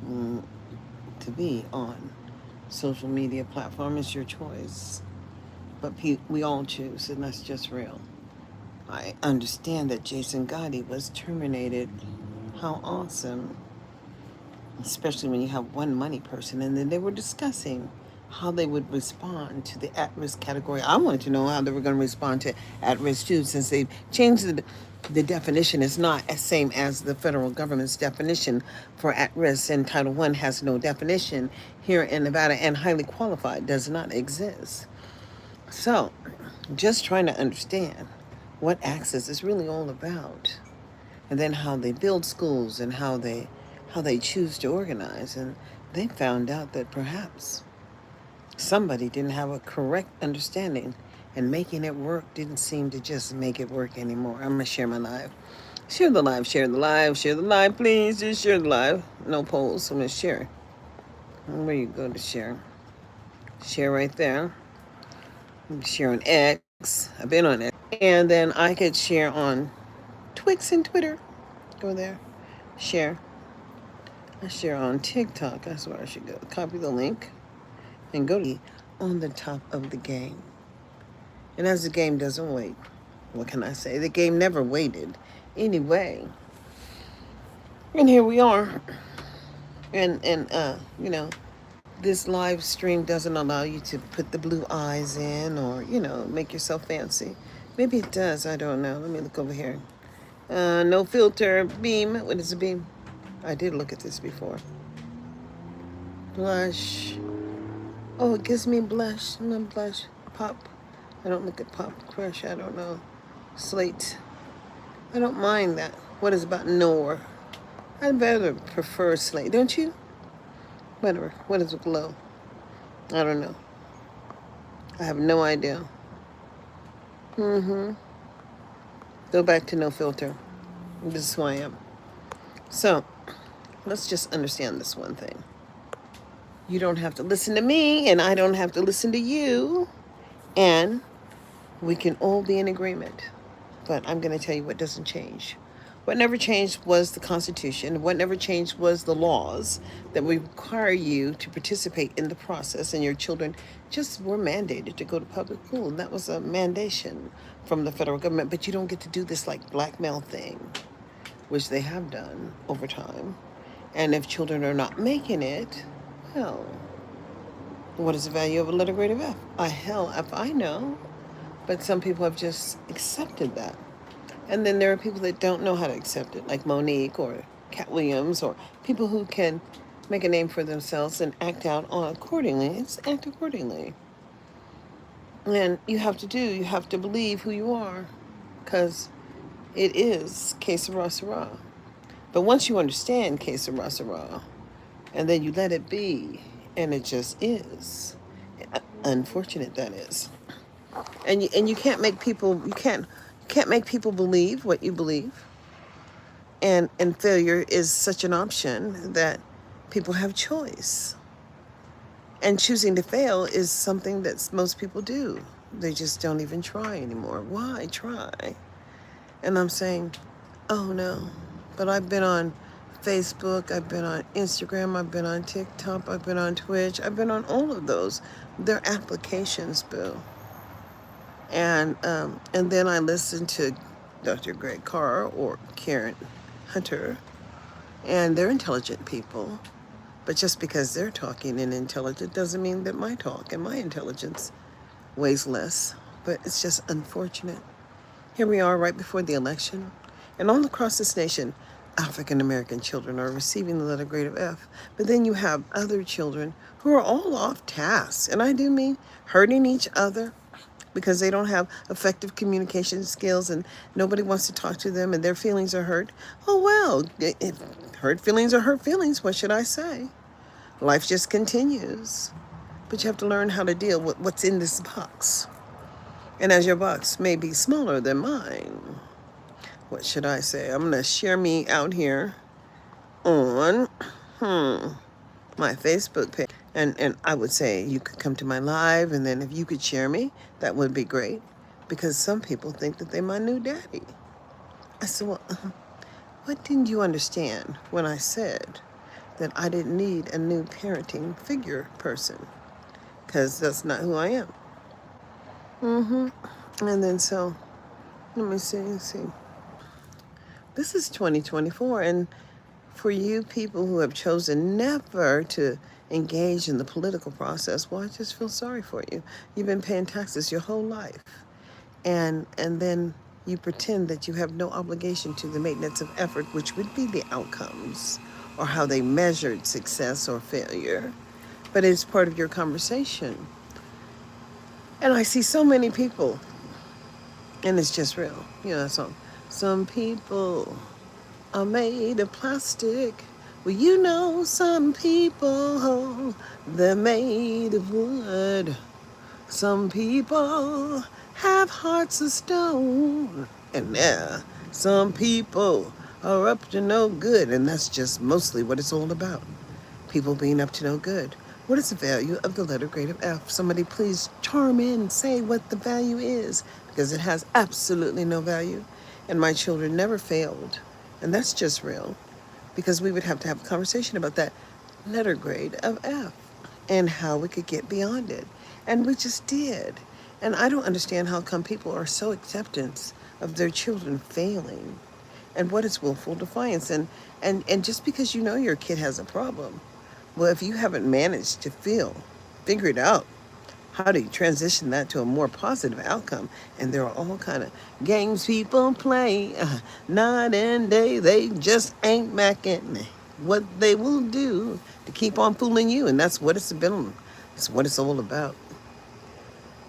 mm, to be on social media platform. It's your choice. But we all choose, and that's just real. I understand that Jason Gotti was terminated. How awesome. Especially when you have one money person. And then they were discussing how they would respond to the at-risk category. I wanted to know how they were going to respond to at-risk too, since they've changed the definition. Is not as same as the federal government's definition for at-risk, and Title One has no definition here in Nevada, and highly qualified does not exist. So, just trying to understand what access is really all about, and then how they build schools and how they choose to organize. And they found out that perhaps somebody didn't have a correct understanding, and making it work didn't seem to just make it work anymore. I'm gonna share my live. Share the live, share the live, share the live, please. Just share the live. No polls. I'm gonna share. Where you go to share? Share right there. Share on X. I've been on X. And then I could share on Twix and Twitter. Go there. Share. I share on TikTok. That's where I should go. Copy the link and go to on the top of the game. And as the game doesn't wait, what can I say? The game never waited anyway. And here we are. And this live stream doesn't allow you to put the blue eyes in, or make yourself fancy. Maybe it does. I don't know. Let me look over here. No filter beam. What is a beam? I did look at this before. Blush. Oh, it gives me blush. I'm gonna blush. Pop. I don't look at Pop Crush. I don't know. Slate. I don't mind that. What is about Nor? I'd rather prefer Slate, don't you? Whatever. What is glow? I don't know. I have no idea. Mm-hmm. Go back to no filter. This is who I am. So, let's just understand this one thing. You don't have to listen to me, and I don't have to listen to you, and we can all be in agreement. But I'm going to tell you what doesn't change. What never changed was the Constitution. What never changed was the laws that require you to participate in the process, and your children just were mandated to go to public school. And that was a mandation from the federal government. But you don't get to do this like blackmail thing, which they have done over time. And if children are not making it, well, what is the value of a letter grade of F? Hell if I know. But some people have just accepted that. And then there are people that don't know how to accept it, like Monique or Cat Williams, or people who can make a name for themselves and act out on accordingly. It's act accordingly. And you have to believe who you are, because it is que sera, sera. But once you understand que sera, sera, and then you let it be, and it just is, unfortunate that is. And you can't make people, you can't make people believe what you believe. And failure is such an option that people have choice. And choosing to fail is something that most people do. They just don't even try anymore. Why try? And I'm saying, oh no. But I've been on Facebook, I've been on Instagram, I've been on TikTok, I've been on Twitch, I've been on all of those. They're applications, boo. And then I listened to Dr. Greg Carr or Karen Hunter, and they're intelligent people. But just because they're talking and intelligent doesn't mean that my talk and my intelligence weighs less. But it's just unfortunate. Here we are right before the election, and all across this nation, African American children are receiving the letter grade of F. But then you have other children who are all off task, and I do mean hurting each other because they don't have effective communication skills, and nobody wants to talk to them, and their feelings are hurt. Oh well, if hurt feelings are hurt feelings, what should I say? Life just continues. But you have to learn how to deal with what's in this box. And as your box may be smaller than mine, what should I say? I'm going to share me out here on my Facebook page. And I would say you could come to my live, and then if you could share me, that would be great. Because some people think that they're my new daddy. I said, well, what didn't you understand when I said that I didn't need a new parenting figure person because that's not who I am. And then so, let me see, This is 2024, and for you people who have chosen never to engage in the political process, well, I just feel sorry for you. You've been paying taxes your whole life, and then you pretend that you have no obligation to the maintenance of effort, which would be the outcomes or how they measured success or failure. But it's part of your conversation. And I see so many people, and it's just real. You know that song. Some people are made of plastic. Well, you know, some people, they're made of wood. Some people have hearts of stone. And some people are up to no good. And that's just mostly what it's all about. People being up to no good. What is the value of the letter grade of F? Somebody please charm in, say what the value is, because it has absolutely no value. And my children never failed. And that's just real, because we would have to have a conversation about that letter grade of F and how we could get beyond it. And we just did. And I don't understand how come people are so acceptance of their children failing. And what is willful defiance? And just because you know your kid has a problem, well, if you haven't managed to figure it out, how do you transition that to a more positive outcome? And there are all kind of games people play, night and day. They just ain't macking what they will do to keep on fooling you, and that's what it's been. It's what it's all about.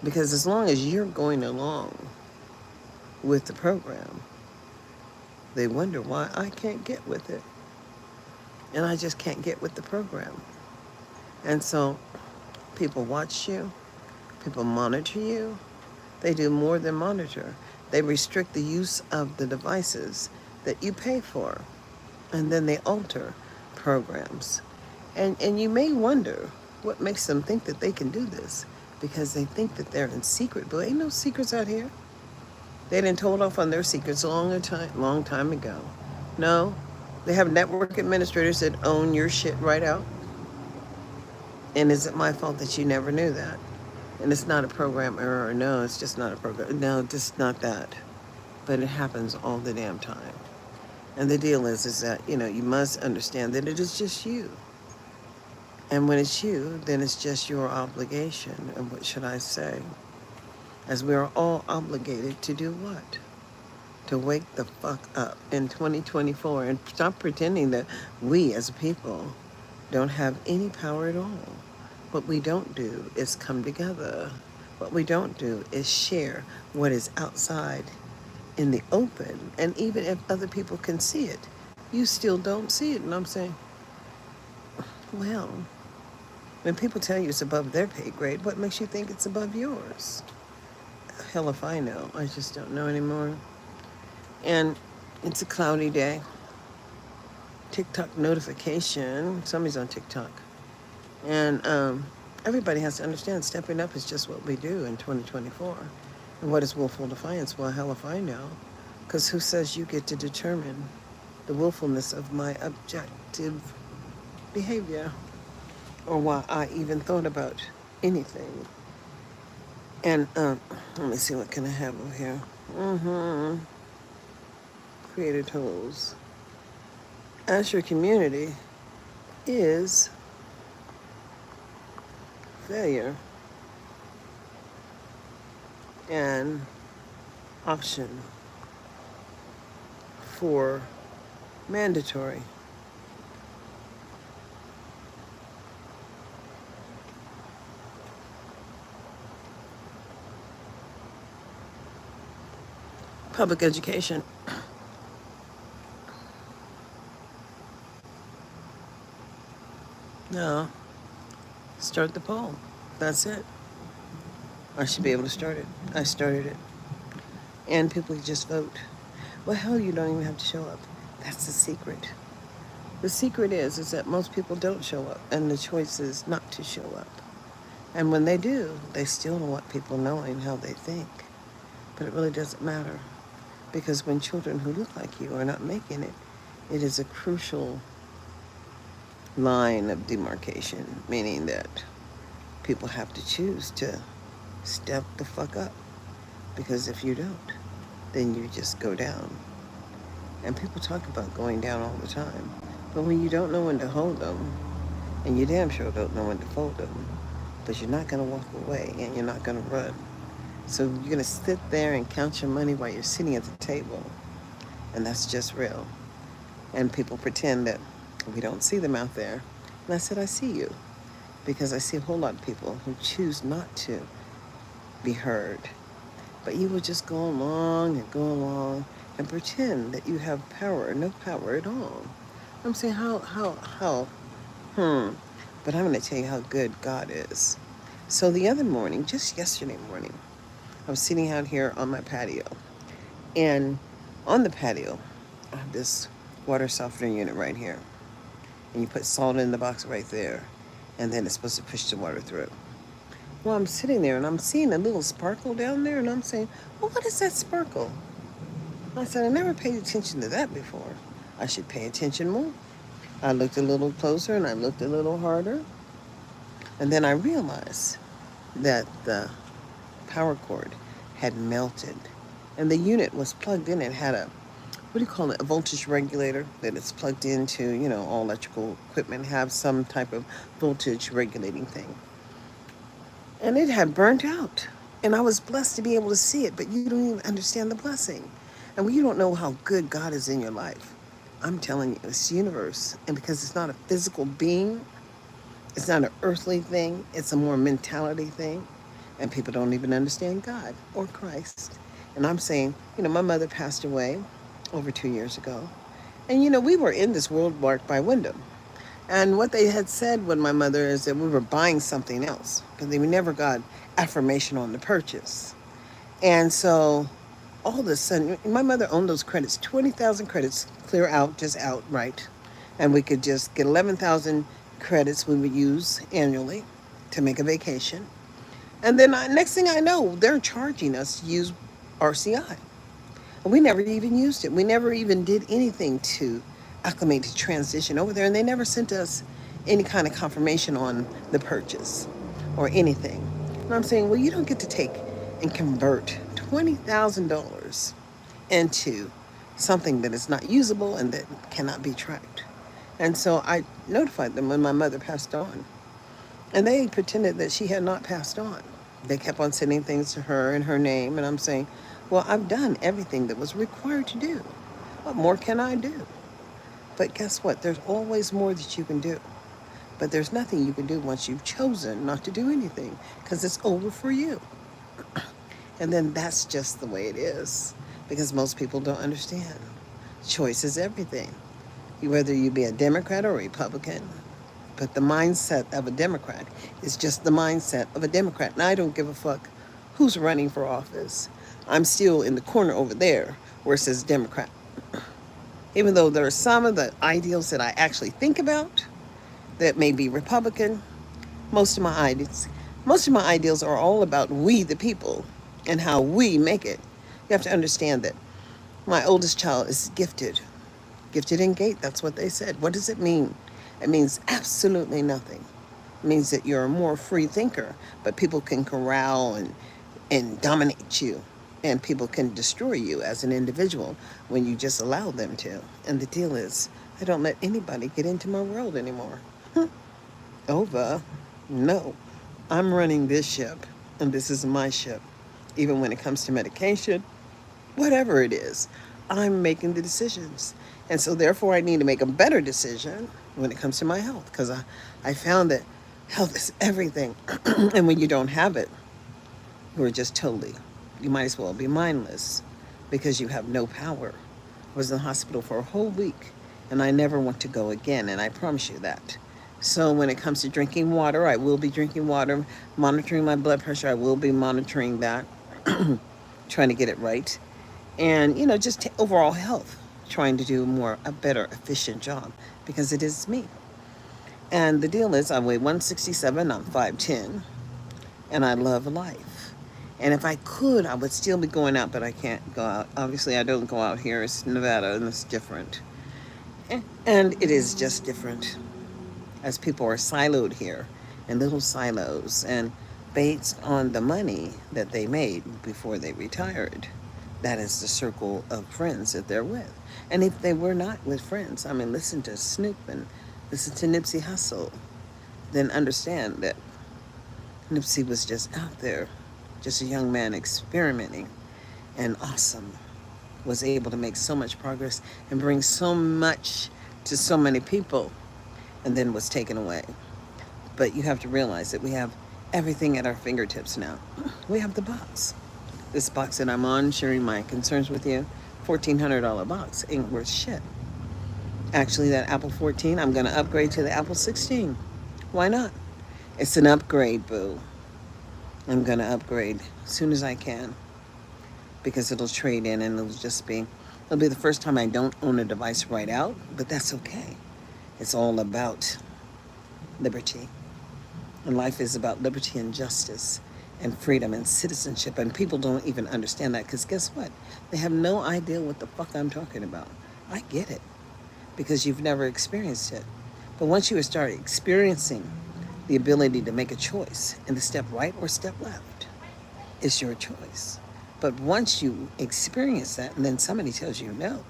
Because as long as you're going along with the program, they wonder why I can't get with it, and I just can't get with the program. And so, people watch you. People monitor you. They do more than monitor. They restrict the use of the devices that you pay for. And then they alter programs. And you may wonder what makes them think that they can do this, because they think that they're in secret. But ain't no secrets out here. They didn't told off on their secrets long time ago. No, they have network administrators that own your shit right out. And is it my fault that you never knew that? And it's not a program error. No, it's just not a program. No, just not that. But it happens all the damn time. And the deal is that, you must understand that it is just you. And when it's you, then it's just your obligation. And what should I say? As we are all obligated to do what? To wake the fuck up in 2024 and stop pretending that we as a people don't have any power at all. What we don't do is come together. What we don't do is share what is outside in the open. And even if other people can see it, you still don't see it. And I'm saying, well, when people tell you it's above their pay grade, what makes you think it's above yours? Hell if I know. I just don't know anymore. And it's a cloudy day. TikTok notification. Somebody's on TikTok. And everybody has to understand stepping up is just what we do in 2024. And what is willful defiance? Well, hell if I know. Because who says you get to determine the willfulness of my objective behavior, or why I even thought about anything? And let me see, what can I have over here? Creator tools. As your community is failure and option for mandatory. Public education. No. Start the poll. That's it. I should be able to start it. I started it. And people just vote. Well, hell, you don't even have to show up. That's the secret. The secret is that most people don't show up, and the choice is not to show up. And when they do, they still don't want people knowing how they think. But it really doesn't matter. Because when children who look like you are not making it, it is a crucial line of demarcation, meaning that people have to choose to step the fuck up. Because if you don't, then you just go down. And people talk about going down all the time. But when you don't know when to hold them, and you damn sure don't know when to fold them, but you're not going to walk away and you're not going to run. So you're going to sit there and count your money while you're sitting at the table. And that's just real. And people pretend that we don't see them out there. And I said, I see you. Because I see a whole lot of people who choose not to be heard. But you will just go along and pretend that you have power, no power at all. I'm saying, how? But I'm going to tell you how good God is. So the other morning, just yesterday morning, I was sitting out here on my patio. And on the patio, I have this water softener unit right here. And you put salt in the box right there. And then it's supposed to push the water through. Well, I'm sitting there and I'm seeing a little sparkle down there. And I'm saying, well, what is that sparkle? I said, I never paid attention to that before. I should pay attention more. I looked a little closer and I looked a little harder. And then I realized that the power cord had melted. And the unit was plugged in. It had a, what do you call it, a voltage regulator that it's plugged into. You know, all electrical equipment have some type of voltage regulating thing. And it had burnt out. And I was blessed to be able to see it, but you don't even understand the blessing. And when you don't know how good God is in your life, I'm telling you, it's the universe. And because it's not a physical being, it's not an earthly thing, it's a more mentality thing. And people don't even understand God or Christ. And I'm saying, my mother passed away over 2 years ago. And, we were in this world marked by Wyndham. And what they had said with my mother is that we were buying something else because we never got affirmation on the purchase. And so all of a sudden, my mother owned those credits, 20,000 credits, clear out, just outright. And we could just get 11,000 credits we would use annually to make a vacation. And then next thing I know, they're charging us to use RCI. And we never even used it. We never even did anything to acclimate to transition over there. And they never sent us any kind of confirmation on the purchase or anything. And I'm saying, well, you don't get to take and convert $20,000 into something that is not usable and that cannot be tracked. And so I notified them when my mother passed on. And they pretended that she had not passed on. They kept on sending things to her in her name. And I'm saying, well, I've done everything that was required to do. What more can I do? But guess what? There's always more that you can do. But there's nothing you can do once you've chosen not to do anything because it's over for you. And then that's just the way it is because most people don't understand. Choice is everything. Whether you be a Democrat or a Republican, but the mindset of a Democrat is just the mindset of a Democrat. And I don't give a fuck who's running for office. I'm still in the corner over there where it says Democrat. Even though there are some of the ideals that I actually think about that may be Republican, most of my ideals are all about we the people and how we make it. You have to understand that my oldest child is gifted in gate. That's what they said. What does it mean? It means absolutely nothing. It means that you're a more free thinker, but people can corral and dominate you. And people can destroy you as an individual when you just allow them to. And the deal is, I don't let anybody get into my world anymore. Over. No. I'm running this ship, and this is my ship. Even when it comes to medication, whatever it is, I'm making the decisions. And so therefore I need to make a better decision when it comes to my health, because I found that health is everything. And when you don't have it, you're just totally, you might as well be mindless because you have no power. I was in the hospital for a whole week and I never want to go again, and I promise you that. So when it comes to drinking water, I will be drinking water. Monitoring my blood pressure, I will be monitoring that. Trying to get it right. And, just overall health. Trying to do a better, efficient job because it is me. And the deal is I weigh 167, I'm 5'10", and I love life. And if I could, I would still be going out, but I can't go out. Obviously, I don't go out here. It's Nevada, and it's different. And it is just different. as people are siloed here in little silos and based on the money that they made before they retired. That is the circle of friends that they're with. And if they were not with friends, I mean, listen to Snoop and listen to Nipsey Hussle, then understand that Nipsey was just out there, just a young man experimenting and awesome, was able to make so much progress and bring so much to so many people, and then was taken away. But you have to realize that we have everything at our fingertips now. We have the box. This box that I'm on, sharing my concerns with you, $1,400 box, ain't worth shit. Actually, that Apple 14, I'm going to upgrade to the Apple 16. Why not? It's an upgrade, boo. I'm going to upgrade as soon as I can because it'll trade in and it'll be the first time I don't own a device right out, but that's okay. It's all about liberty. And life is about liberty and justice and freedom and citizenship. And people don't even understand that because guess what? They have no idea what the fuck I'm talking about. I get it because you've never experienced it. But once you start experiencing the ability to make a choice and to step right or step left, it's your choice. But once you experience that and then somebody tells you no,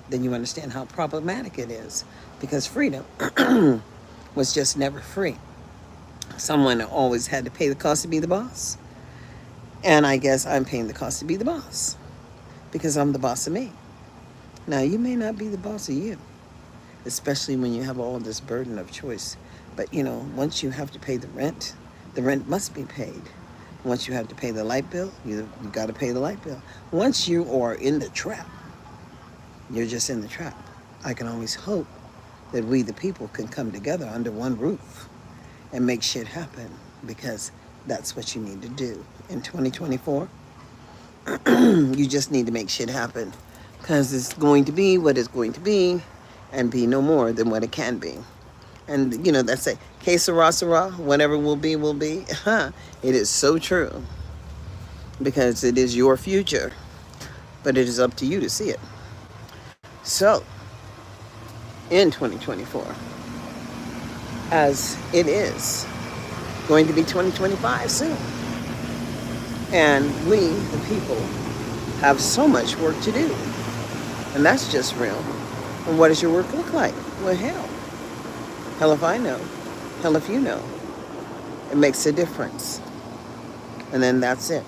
then you understand how problematic it is because freedom was just never free. Someone always had to pay the cost to be the boss. And I guess I'm paying the cost to be the boss because I'm the boss of me. Now, you may not be the boss of you, especially when you have all this burden of choice. But, once you have to pay the rent must be paid. Once you have to pay the light bill, you got to pay the light bill. Once you are in the trap, you're just in the trap. I can always hope that we, the people, can come together under one roof and make shit happen because that's what you need to do. In 2024, you just need to make shit happen because it's going to be what it's going to be and be no more than what it can be. And, that's a que sera, sera, whatever will be, will be. It is so true because it is your future, but it is up to you to see it. So, in 2024, as it is going to be 2025 soon, and we, the people, have so much work to do, and that's just real. And what does your work look like? Well, hell if I know, hell if you know. It makes a difference, and then that's it.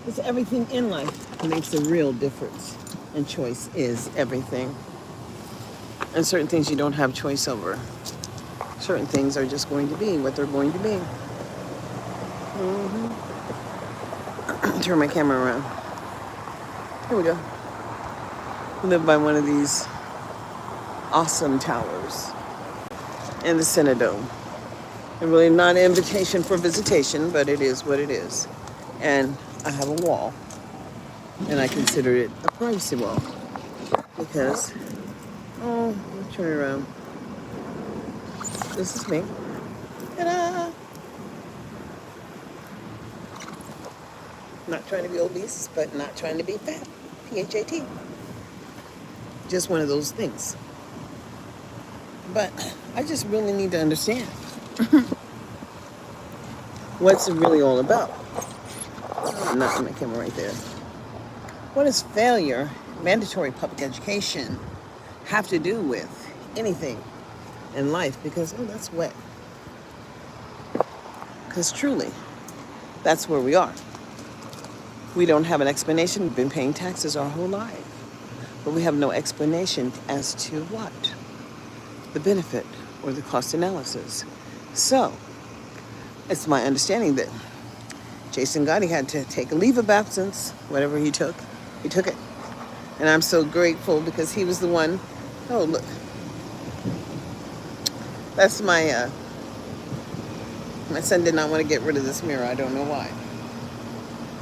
Because everything in life makes a real difference, and choice is everything. And certain things you don't have choice over. Certain things are just going to be what they're going to be. Turn my camera around. Here we go. We live by one of these awesome towers in the Cinedome. And really not an invitation for visitation, but it is what it is. And I have a wall. And I consider it a privacy wall. Because, turn it around. This is me. Ta-da! Not trying to be obese, but not trying to be fat. P-H-A-T. Just one of those things. But I just really need to understand what's it really all about. I'm not on my camera right there. What does failure, mandatory public education, have to do with anything in life? Because, that's wet. Because truly, that's where we are. We don't have an explanation. We've been paying taxes our whole life. But we have no explanation as to what? The benefit or the cost analysis. So, it's my understanding that Jason Gotti had to take a leave of absence, whatever he took it. And I'm so grateful because he was the one. Oh, look. That's my son did not want to get rid of this mirror. I don't know why.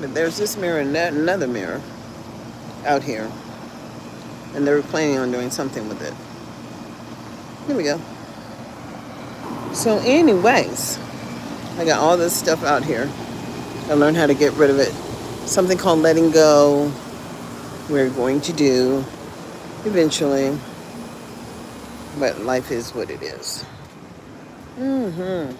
But there's this mirror and another mirror out here. And they were planning on doing something with it. Here we go. So anyways, I got all this stuff out here. I learned how to get rid of it. Something called letting go. We're going to do eventually. But life is what it is. Mm-hmm.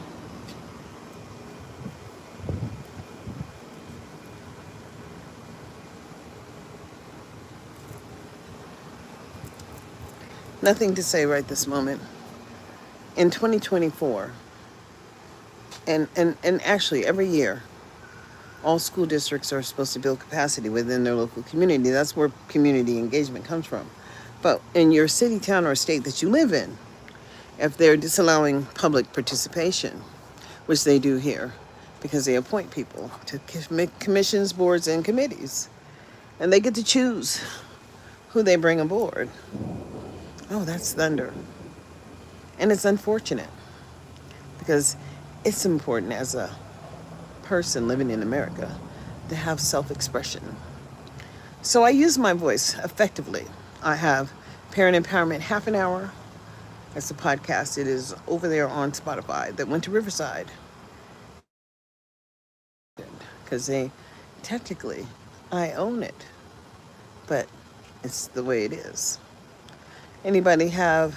Nothing to say right this moment. In 2024, and actually every year, all school districts are supposed to build capacity within their local community. That's where community engagement comes from. But in your city, town, or state that you live in, if they're disallowing public participation, which they do here, because they appoint people to make commissions, boards, and committees, and they get to choose who they bring aboard. Oh, that's thunder. And it's unfortunate because it's important as a person living in America to have self-expression. So I use my voice effectively. I have Parent Empowerment Half an Hour. That's a podcast. It is over there on Spotify that went to Riverside. Because they technically, I own it. But it's the way it is. Anybody have,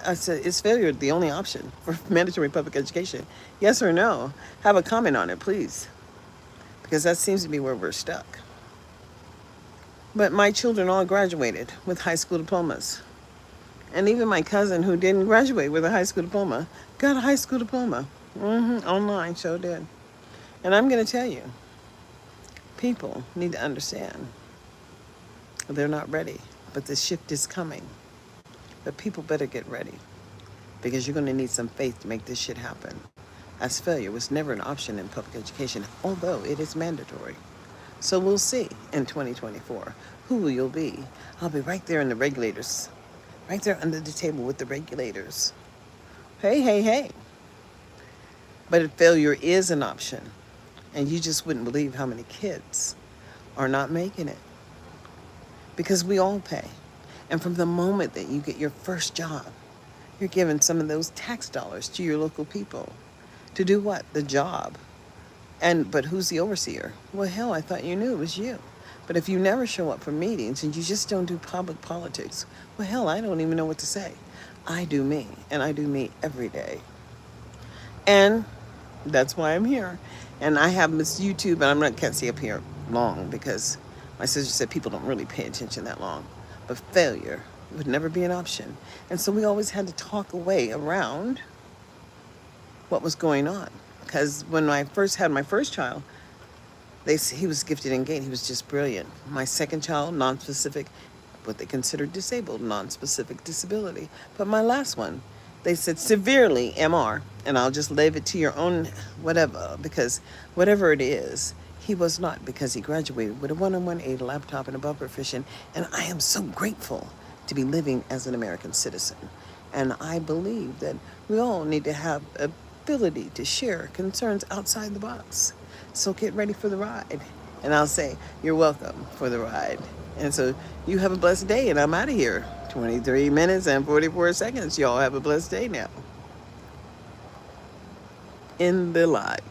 I said, is failure the only option for mandatory public education? Yes or no? Have a comment on it, please. Because that seems to be where we're stuck. But my children all graduated with high school diplomas. And even my cousin who didn't graduate with a high school diploma got a high school diploma. Online, so did. And I'm going to tell you, people need to understand they're not ready, but the shift is coming. But people better get ready because you're going to need some faith to make this shit happen. As failure was never an option in public education, although it is mandatory. So we'll see in 2024 who you'll be. I'll be right there in the regulators, right there under the table with the regulators. Hey, hey, hey. But if failure is an option, and you just wouldn't believe how many kids are not making it. Because we all pay. And from the moment that you get your first job, you're giving some of those tax dollars to your local people. To do what? The job. But who's the overseer? Well, hell, I thought you knew it was you. But if you never show up for meetings and you just don't do public politics, well, hell, I don't even know what to say. I do me, and I do me every day. And that's why I'm here. And I have this YouTube, and can't stay up here long because my sister said people don't really pay attention that long. But failure would never be an option. And so we always had to talk a way around what was going on. Because when I first had my first child, he was gifted and gate. He was just brilliant. My second child, non-specific, what they considered disabled, non-specific disability. But my last one, they said severely MR, and I'll just leave it to your own whatever, because whatever it is, he was not, because he graduated with a 101A, a laptop, and above proficient, and I am so grateful to be living as an American citizen. And I believe that we all need to have ability to share concerns outside the box. So get ready for the ride. And I'll say, you're welcome for the ride. And so you have a blessed day, and I'm out of here. 23 minutes and 44 seconds. Y'all have a blessed day now. In the light.